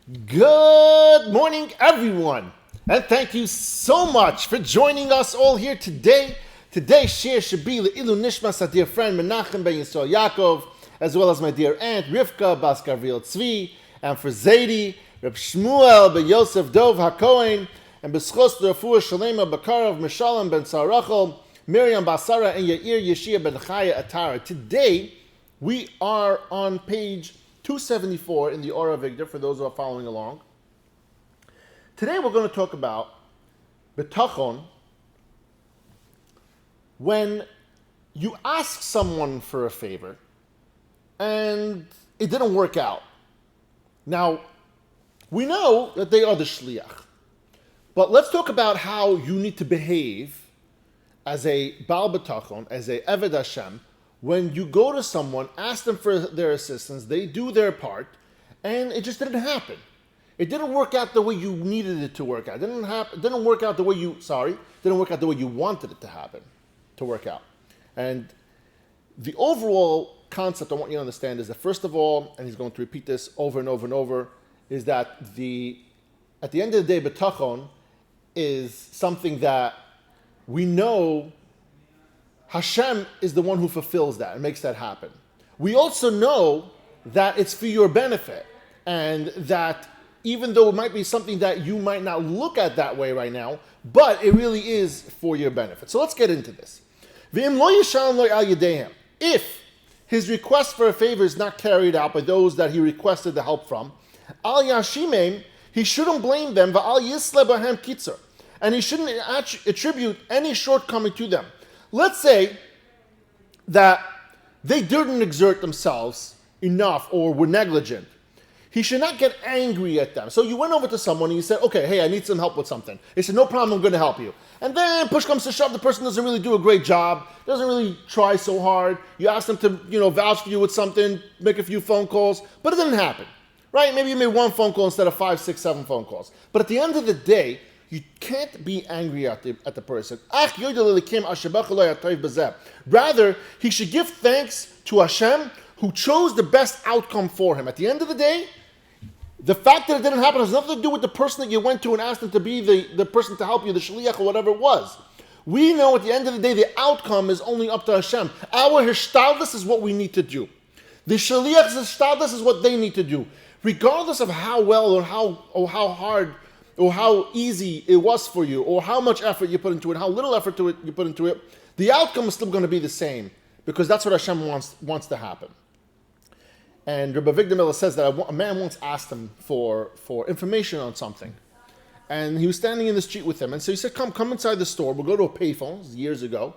Good morning, everyone, and thank you so much for joining us all here today. Today's share should be Le'ilu Nishmas, our dear friend Menachem ben Yisrael Yaakov, as well as my dear aunt Rivka Bas Gavril Tzvi, and for Zaidi, Reb Shmuel ben Yosef Dov HaKohen, and B'schos Refuah Shalema Bakarov Mishalem ben Sarachel, Miriam Basara, and Yair Yeshia ben Chaya Atara. Today, we are on page 274 in the Aura Vigdor, for those who are following along. Today we're going to talk about Bitachon. When you ask someone for a favor and it didn't work out. Now, we know that they are the shliach, but let's talk about how you need to behave as a Baal Bitachon, as a Eved Hashem. When you go to someone, ask them for their assistance, they do their part, and it just didn't happen. It didn't work out the way you needed it to work out. It didn't work out the way you wanted it to happen, to work out. And the overall concept I want you to understand is that, first of all, and he's going to repeat this over and over and over, is that at the end of the day, Bitachon is something that we know Hashem is the one who fulfills that and makes that happen. We also know that it's for your benefit, and that even though it might be something that you might not look at that way right now, but it really is for your benefit. So let's get into this. If his request for a favor is not carried out by those that he requested the help from, al yashimem, he shouldn't blame them, va'al yisle bahem kitzer, and he shouldn't attribute any shortcoming to them. Let's say that they didn't exert themselves enough or were negligent. He should not get angry at them. So you went over to someone and you said, okay, hey, I need some help with something. He said, no problem, I'm going to help you. And then push comes to shove, the person doesn't really do a great job, doesn't really try so hard. You ask them to, vouch for you with something, make a few phone calls, but it didn't happen, right? Maybe you made one phone call instead of 5, 6, 7 phone calls. But at the end of the day, you can't be angry at the person. Rather, he should give thanks to Hashem, who chose the best outcome for him. At the end of the day, the fact that it didn't happen has nothing to do with the person that you went to and asked them to be the person to help you, the shliach or whatever it was. We know at the end of the day, the outcome is only up to Hashem. Our hishtadlus is what we need to do. The shliach's hishtadlus is what they need to do. Regardless of how well or how hard or how easy it was for you, or how much effort you put into it, how little effort you put into it, the outcome is still going to be the same, because that's what Hashem wants to happen. And Rav Av says that a man once asked him for information on something, and he was standing in the street with him, and so he said, come inside the store, we'll go to a payphone, this is years ago,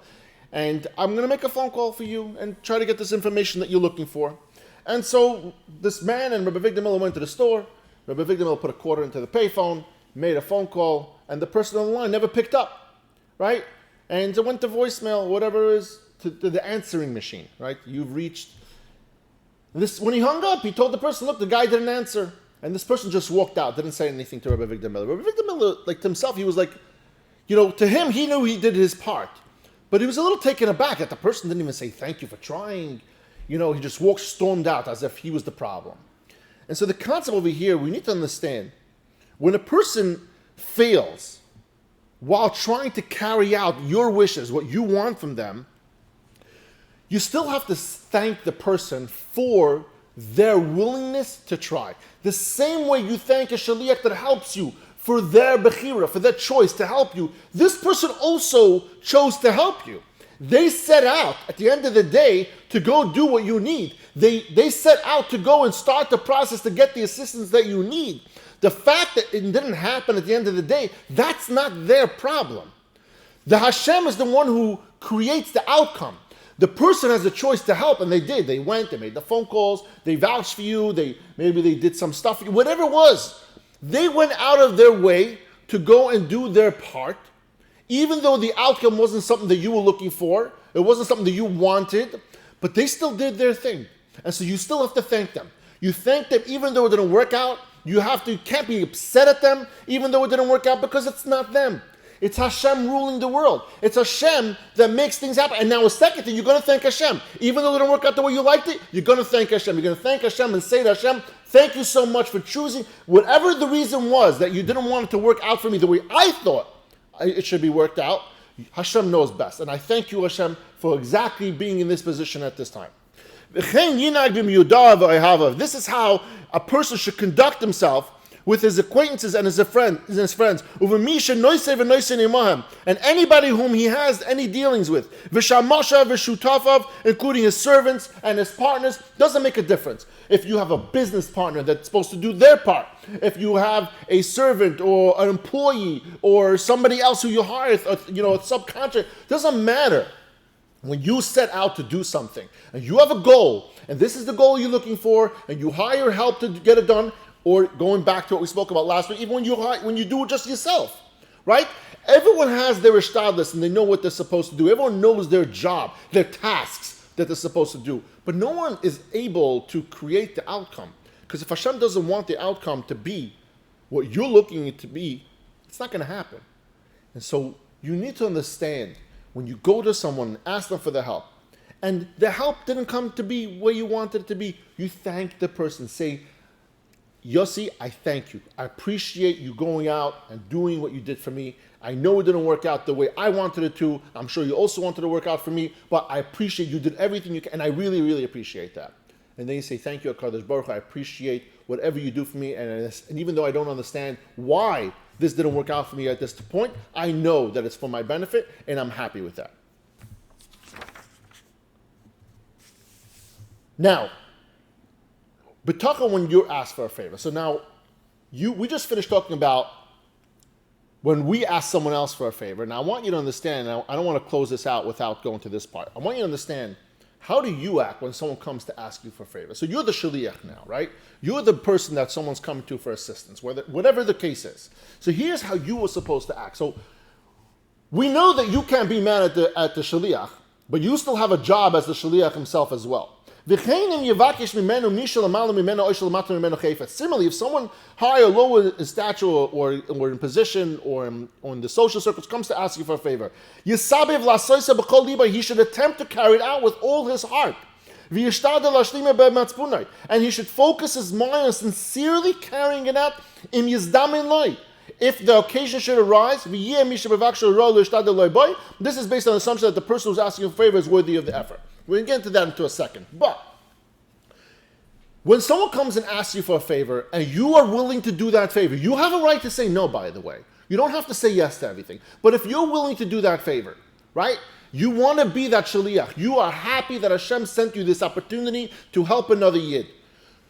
and I'm going to make a phone call for you and try to get this information that you're looking for. And so this man and Rav Av went to the store. Rav Av put a quarter into the payphone, made a phone call, and the person on the line never picked up, right? And it went to voicemail, whatever it is, to the answering machine, right? You've reached this. When he hung up, he told the person, look, the guy didn't answer. And this person just walked out, didn't say anything to Rabbi Avigdor Miller. Rabbi Avigdor Miller, like to himself, he was like, to him, he knew he did his part. But he was a little taken aback that the person didn't even say thank you for trying. He just stormed out as if he was the problem. And so the concept over here, we need to understand, when a person fails while trying to carry out your wishes, what you want from them, you still have to thank the person for their willingness to try. The same way you thank a shaliach that helps you for their bechira, for their choice to help you, this person also chose to help you. They set out, at the end of the day, to go do what you need. They set out to go and start the process to get the assistance that you need. The fact that it didn't happen at the end of the day, that's not their problem. The Hashem is the one who creates the outcome. The person has a choice to help, and they did. They went, they made the phone calls, they vouched for you, maybe they did some stuff for you, whatever it was. They went out of their way to go and do their part, even though the outcome wasn't something that you were looking for, it wasn't something that you wanted, but they still did their thing. And so you still have to thank them. You thank them even though it didn't work out. You can't be upset at them even though it didn't work out, because it's not them. It's Hashem ruling the world. It's Hashem that makes things happen. And now a second thing, you're going to thank Hashem. Even though it didn't work out the way you liked it, you're going to thank Hashem. You're going to thank Hashem and say to Hashem, Thank you so much for choosing, whatever the reason was that you didn't want it to work out for me the way I thought it should be worked out. Hashem knows best. And I thank you, Hashem, for exactly being in this position at this time. This is how a person should conduct himself with his acquaintances and his friends. And anybody whom he has any dealings with. Including his servants and his partners. Doesn't make a difference. If you have a business partner that's supposed to do their part, if you have a servant or an employee or somebody else who you hire, a subcontract, doesn't matter. When you set out to do something and you have a goal, and this is the goal you're looking for, and you hire help to get it done, or going back to what we spoke about last week, even when you do it just yourself, right? Everyone has their ishtadlis and they know what they're supposed to do. Everyone knows their job, their tasks that they're supposed to do. But no one is able to create the outcome. Because if Hashem doesn't want the outcome to be what you're looking it to be, it's not going to happen. And so you need to understand, when you go to someone and ask them for the help, and the help didn't come to be where you wanted it to be, you thank the person. Say, Yossi, I thank you. I appreciate you going out and doing what you did for me. I know it didn't work out the way I wanted it to. I'm sure you also wanted to work out for me, but I appreciate you did everything you can, and I really, really appreciate that. And then you say, thank you, HaKadosh Baruch Hu. I appreciate whatever you do for me, and even though I don't understand why this didn't work out for me at this point, I know that it's for my benefit, and I'm happy with that. Now, Bitachon, when you're asked for a favor. So now, we just finished talking about when we ask someone else for a favor. Now, I want you to understand, and I don't want to close this out without going to this part. I want you to understand, how do you act when someone comes to ask you for a favor? So you're the shaliach now, right? You're the person that someone's coming to for assistance, whatever the case is. So here's how you were supposed to act. So we know that you can't be mad at the shaliach, but you still have a job as the shaliach himself as well. Similarly, if someone higher or lower in stature or in position or in the social circles comes to ask you for a favor, he should attempt to carry it out with all his heart. And he should focus his mind on sincerely carrying it out. If the occasion should arise, this is based on the assumption that the person who's asking for a favor is worthy of the effort. We're going to get into that into a second. But when someone comes and asks you for a favor and you are willing to do that favor, you have a right to say no, by the way. You don't have to say yes to everything. But if you're willing to do that favor, right? You want to be that shaliach. You are happy that Hashem sent you this opportunity to help another yid.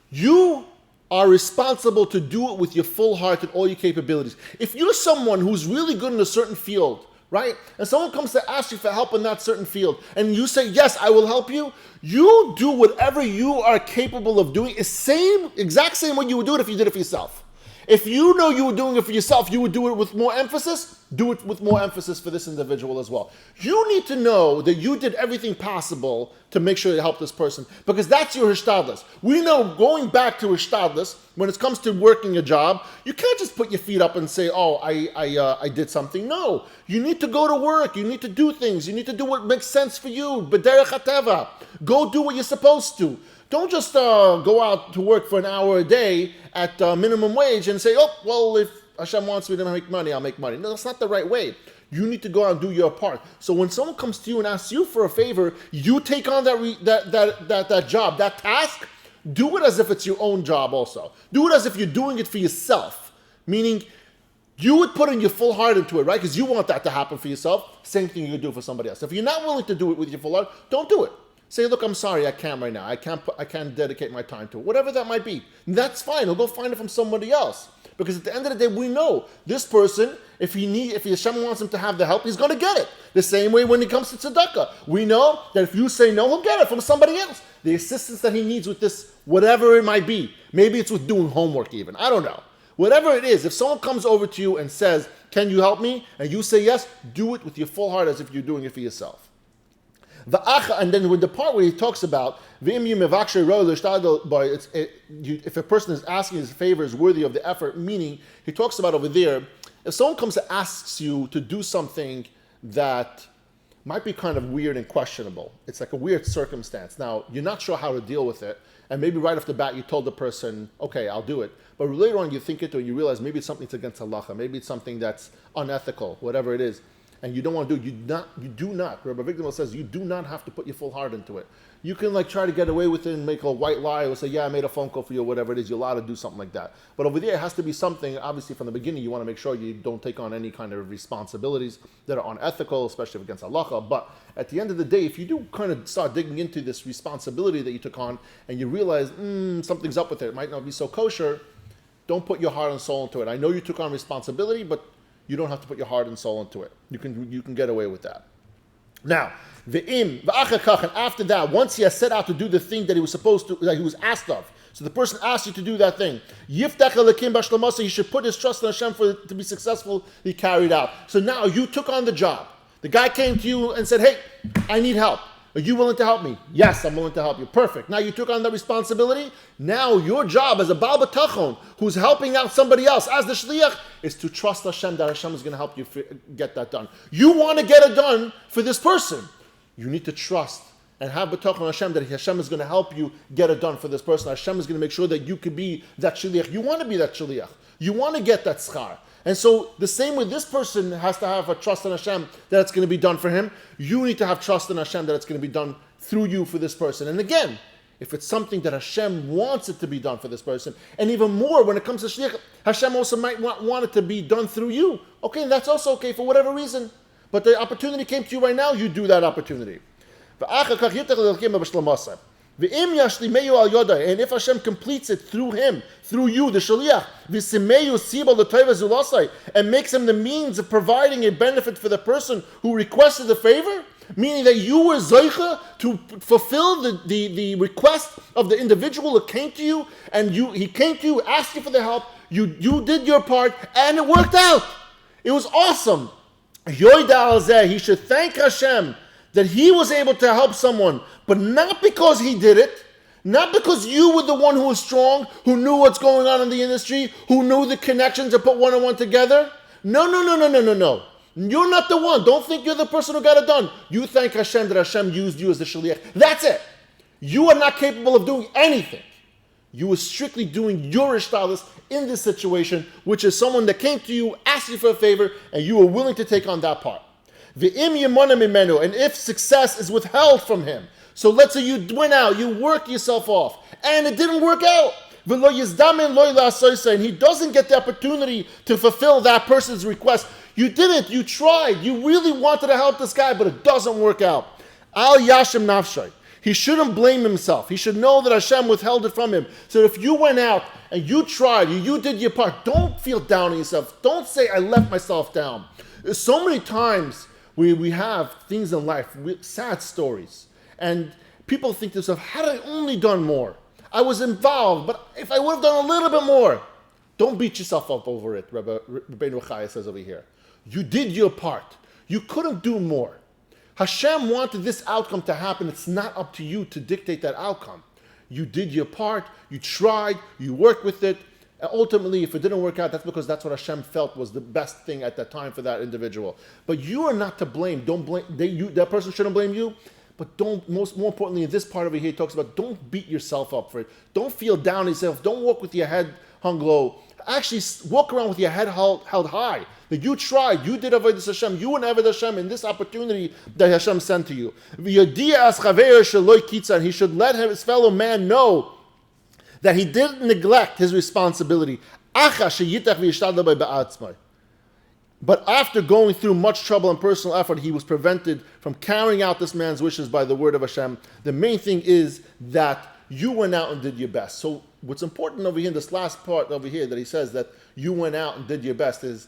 You are responsible to do it with your full heart and all your capabilities. If you're someone who's really good in a certain field, right? And someone comes to ask you for help in that certain field, and you say, yes, I will help you. You do whatever you are capable of doing. Exact same way you would do it if you did it for yourself. If you know you were doing it for yourself, you would do it with more emphasis. Do it with more emphasis for this individual as well. You need to know that you did everything possible to make sure you help this person, because that's your hishtadlis. We know, going back to hishtadlis, when it comes to working a job, you can't just put your feet up and say, oh, I did something. No, you need to go to work. You need to do things. You need to do what makes sense for you. B'derech hateva. Go do what you're supposed to. Don't just go out to work for an hour a day at minimum wage and say, oh, well, if Hashem wants me to make money, I'll make money. No, that's not the right way. You need to go out and do your part. So when someone comes to you and asks you for a favor, you take on that job, that task. Do it as if it's your own job also. Do it as if you're doing it for yourself. Meaning, you would put in your full heart into it, right? Because you want that to happen for yourself. Same thing you would do for somebody else. If you're not willing to do it with your full heart, don't do it. Say, look, I'm sorry, I can't right now. I can't dedicate my time to it. Whatever that might be. That's fine. He'll go find it from somebody else. Because at the end of the day, we know this person, if Hashem wants him to have the help, he's going to get it. The same way when it comes to tzedakah. We know that if you say no, he'll get it from somebody else. The assistance that he needs with this, whatever it might be. Maybe it's with doing homework even. I don't know. Whatever it is, if someone comes over to you and says, can you help me? And you say yes, do it with your full heart as if you're doing it for yourself. And then with the part where he talks about if a person is asking his favor is worthy of the effort, meaning he talks about over there, if someone comes and asks you to do something that might be kind of weird and questionable, it's like a weird circumstance. Now, you're not sure how to deal with it, And maybe right off the bat you told the person, okay, I'll do it. But later on you think it through and you realize maybe it's something that's against halacha, maybe it's something that's unethical, whatever it is, and you don't want to do it. You do not. Rabbi Victor says you do not have to put your full heart into it. You can try to get away with it and make a white lie or say, yeah, I made a phone call for you or whatever it is. You're allowed to do something like that. But over there, it has to be something, obviously from the beginning, you want to make sure you don't take on any kind of responsibilities that are unethical, especially against halacha. But at the end of the day, if you do kind of start digging into this responsibility that you took on and you realize something's up with it, it might not be so kosher, don't put your heart and soul into it. I know you took on responsibility, but you don't have to put your heart and soul into it. You can get away with that. Now, and after that, once he has set out to do the thing that he was supposed to, that he was asked of, so the person asked you to do that thing, he should put his trust in Hashem for it to be successful, he carried out. So now you took on the job. The guy came to you and said, hey, I need help. Are you willing to help me? Yes, I'm willing to help you. Perfect. Now you took on the responsibility. Now your job as a Baal Bitachon, who's helping out somebody else as the shliach, is to trust Hashem that Hashem is going to help you get that done. You want to get it done for this person. You need to trust and have Bitachon Hashem that Hashem is going to help you get it done for this person. Hashem is going to make sure that you could be that shliach. You want to be that shliach. You want to get that schar. And so the same way this person has to have a trust in Hashem that it's going to be done for him, you need to have trust in Hashem that it's going to be done through you for this person. And again, if it's something that Hashem wants it to be done for this person, and even more when it comes to shliach, Hashem also might want it to be done through you. Okay, that's also okay for whatever reason. But the opportunity came to you right now, you do that opportunity. And if Hashem completes it through him, through you, the shaliach, and makes him the means of providing a benefit for the person who requested the favor, meaning that you were zeicha to fulfill the request of the individual who came to you, and he came to you, asked you for the help, you did your part, and it worked out. It was awesome. He should thank Hashem that he was able to help someone, but not because he did it, not because you were the one who was strong, who knew what's going on in the industry, who knew the connections to put one on one together. No. You're not the one. Don't think you're the person who got it done. You thank Hashem that Hashem used you as the shaliach. That's it. You are not capable of doing anything. You were strictly doing your ishtalis in this situation, which is someone that came to you, asked you for a favor, and you were willing to take on that part. And if success is withheld from him, so let's say you went out, you worked yourself off, and it didn't work out, and he doesn't get the opportunity to fulfill that person's request. You didn't, you tried, you really wanted to help this guy, but it doesn't work out. Al Yashem Nafshay. He shouldn't blame himself. He should know that Hashem withheld it from him. So if you went out and you tried, you did your part, don't feel down on yourself. Don't say, I left myself down. There's so many times we have things in life, sad stories, and people think to themselves, had I only done more? I was involved, but if I would have done a little bit more. Don't beat yourself up over it, Rabbeinu Chaya says over here. You did your part. You couldn't do more. Hashem wanted this outcome to happen. It's not up to you to dictate that outcome. You did your part, you tried, you worked with it. And ultimately, if it didn't work out, that's because that's what Hashem felt was the best thing at that time for that individual. But you are not to blame. Don't blame that person shouldn't blame you. But more importantly, in this part over here, he talks about don't beat yourself up for it. Don't feel down on yourself. Don't walk with your head hung low. Actually, walk around with your head held high. That you tried, you did avodas Hashem, you and avodas Hashem in this opportunity that Hashem sent to you. He should let his fellow man know that he didn't neglect his responsibility. But after going through much trouble and personal effort, he was prevented from carrying out this man's wishes by the word of Hashem. The main thing is that you went out and did your best. So what's important over here in this last part over here that he says that you went out and did your best is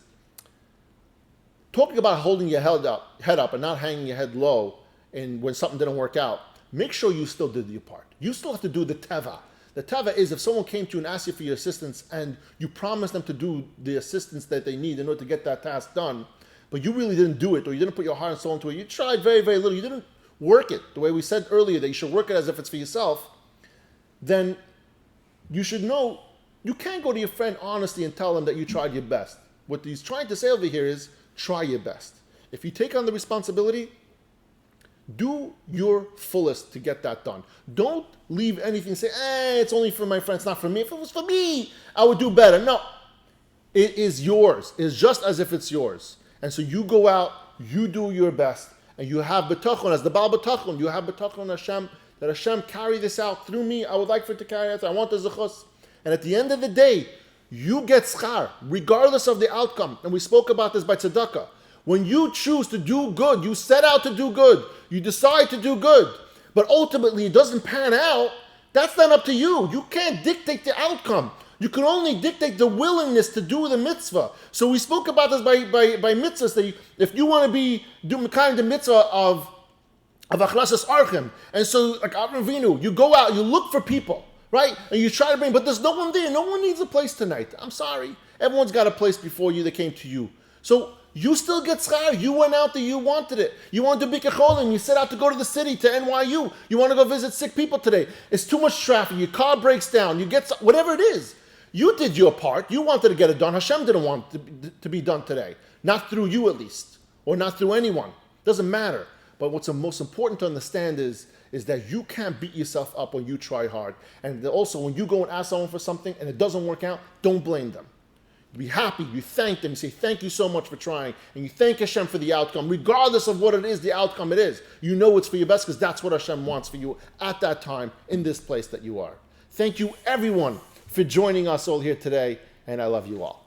talking about holding your head up and not hanging your head low and when something didn't work out. Make sure you still did your part. You still have to do the teva. The teva is if someone came to you and asked you for your assistance and you promised them to do the assistance that they need in order to get that task done, but you really didn't do it or you didn't put your heart and soul into it, you tried very, very little, you didn't work it the way we said earlier that you should work it as if it's for yourself, then you should know you can't go to your friend honestly and tell him that you tried your best. What he's trying to say over here is try your best. If you take on the responsibility, Do your fullest to get that done. Don't leave anything, say, it's only for my friends, not for me. If it was for me, I would do better. No, it is yours. It's just as if it's yours. And so you go out, you do your best, and you have Bitachon, as the Baal Bitachon, you have Bitachon Hashem, that Hashem carry this out through me. I would like for it to carry out. I want the zechus. And at the end of the day, you get schar, regardless of the outcome. And we spoke about this by tzedakah. When you choose to do good, you set out to do good, you decide to do good, but ultimately it doesn't pan out, that's not up to you. You can't dictate the outcome. You can only dictate the willingness to do the mitzvah. So we spoke about this by mitzvahs, that if you want to do kind of the mitzvah of achlasas archim, and so like Avram Avinu, you go out, you look for people, right? And you try to bring, but there's no one there. No one needs a place tonight. I'm sorry. Everyone's got a place before you that came to you. So you still get schar. You went out there, you wanted it. You wanted to be kecholim, you set out to go to the city, to NYU. You want to go visit sick people today. It's too much traffic, your car breaks down, you get, whatever it is. You did your part, you wanted to get it done. Hashem didn't want it to be done today. Not through you at least, or not through anyone. Doesn't matter. But what's the most important to understand is that you can't beat yourself up when you try hard. And also when you go and ask someone for something and it doesn't work out, don't blame them. Be happy, you thank them, you say thank you so much for trying, and you thank Hashem for the outcome, regardless of what it is, the outcome it is. You know it's for your best because that's what Hashem wants for you at that time, in this place that you are. Thank you everyone for joining us all here today, and I love you all.